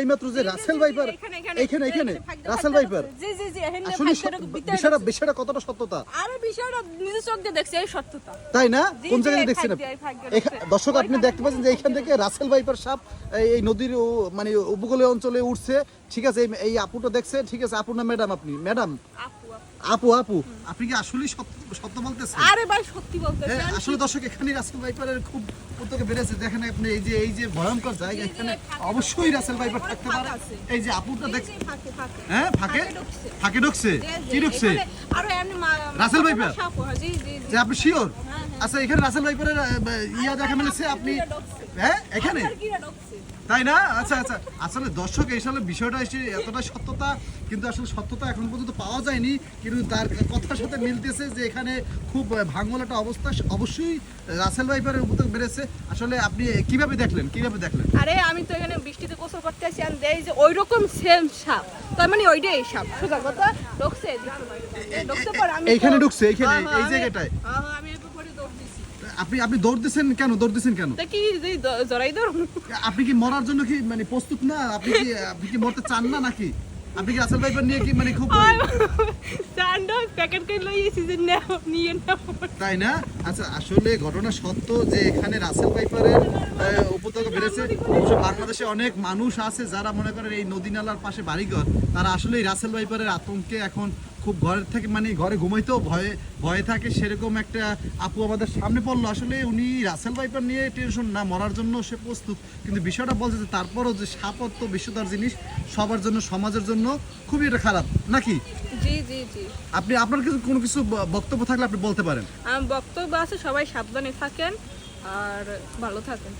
এইমাত্র যে Russell viper এখানে রাসেল ভাইপার জি জি জি এখানে আসলে বিষয়টা কতটা সত্যতা? আরে বিষয়টা নিজে চোখ দিয়ে দেখছি এই সত্যতা। তাই না? জি, কোন জি, জায়গায় এই দেখছেন? ফাঁক দিয়ে, এই ফাঁক দিয়ে দর্শক আপনি দেখতে পাচ্ছেন যে এইখান থেকে রাসেল ভাইপার সাপ এই নদীর মানে উপকূলীয় অঞ্চলে উঠছে। ঠিক আছে, এই আপুটা দেখছে। ঠিক আছে, আপু না ম্যাডাম? আপনি ম্যাডাম? আপু আপু আপনি কি আসলে সত্য বলতেছেন? আরে ভাই সত্যি বলতেছি। আসলে দর্শক এখানে রাসেল ভাইপারের খুব উদ্যোগে বেড়েছে। দেখেন আপনি এই যে ভয়ঙ্কর জায়গা, এখানে অবশ্যই রাসেল ভাইপার থাকতে পারে। এই যে আপুটা দেখছে, ফাঁকে ফাঁকে হ্যাঁ ফাঁকে ঢুকছে। কি ঢুকছে? আরো এমনি রাসেল ভাইপার? জি জি জি। যে আপনি শিওর? আচ্ছা, এখানে রাসেল ভাইপারের ইয়া দেখা মিলেছে আপনি? হ্যাঁ এখানে, তাই না? আচ্ছা আচ্ছা, আসলে দর্শক এই সালে বিষয়টা এসে এতটা সত্যতা, কিন্তু আসলে সত্যতা এখন পর্যন্ত পাওয়া যায়নি, কিন্তু তার কথার সাথে মিলতেছে যে এখানে খুব ভাঙল একটা অবস্থা। অবশ্যই রাসেল ভাইপারের উপদ্রব বেড়েছে। আসলে আপনি কিভাবে দেখলেন? আরে আমি তো এখানে বৃষ্টিতে গোসল করতে আসি, আমি দেই যে ওইরকম সেম সাপ, তার মানে ওইটাই সাপ। সোজা কথা ঢুকছে এইখানে ঢুকছে, এইখানে এই জায়গাটায় আমি একটু পরে দৌড় দিছি। আপনি দৌড় দিচ্ছেন কেন? তা কি জড়াই দৌড়? আপনি কি মরার জন্য কি মানে প্রস্তুত না? আপনি কি মরতে চান না নাকি? আপনি কি রাসেল ভাইপার নিয়ে কি মানে খুব চান্ডো প্যাকেট করে লইছি যে নাও নিয়ে নাও, তাই না? আচ্ছা, আসলে ঘটনা সত্য যে এখানে রাসেল ভাইপারের উপদ্রব বেড়েছে। অবশ্য বাংলাদেশে অনেক মানুষ আছে যারা মনে করেন এই নদী নালার পাশে বাড়িঘর, তারা আসলে এই রাসেল ভাইপারের আতঙ্কে এখন খুব ঘরের থেকে মানে ঘরে ঘুমাইতেও ভয়ে থাকে। সেরকম একটা আপু আমাদের সামনে পড়লো। আসলে উনি রাসেল ভাইপার নিয়ে টেনশন না, মরার জন্য সে প্রস্তুত, কিন্তু বিষয়টা বলছে যে তারপরও যে সাপত্ব বিশ্বতার জিনিস সবার জন্য, সমাজের জন্য খুবই এটা খারাপ নাকি? জি জি জি। আপনার কোনো কিছু বক্তব্য থাকলে আপনি বলতে পারেন। বক্তব্য আছে, সবাই সাবধানে থাকেন আর ভালো থাকেন।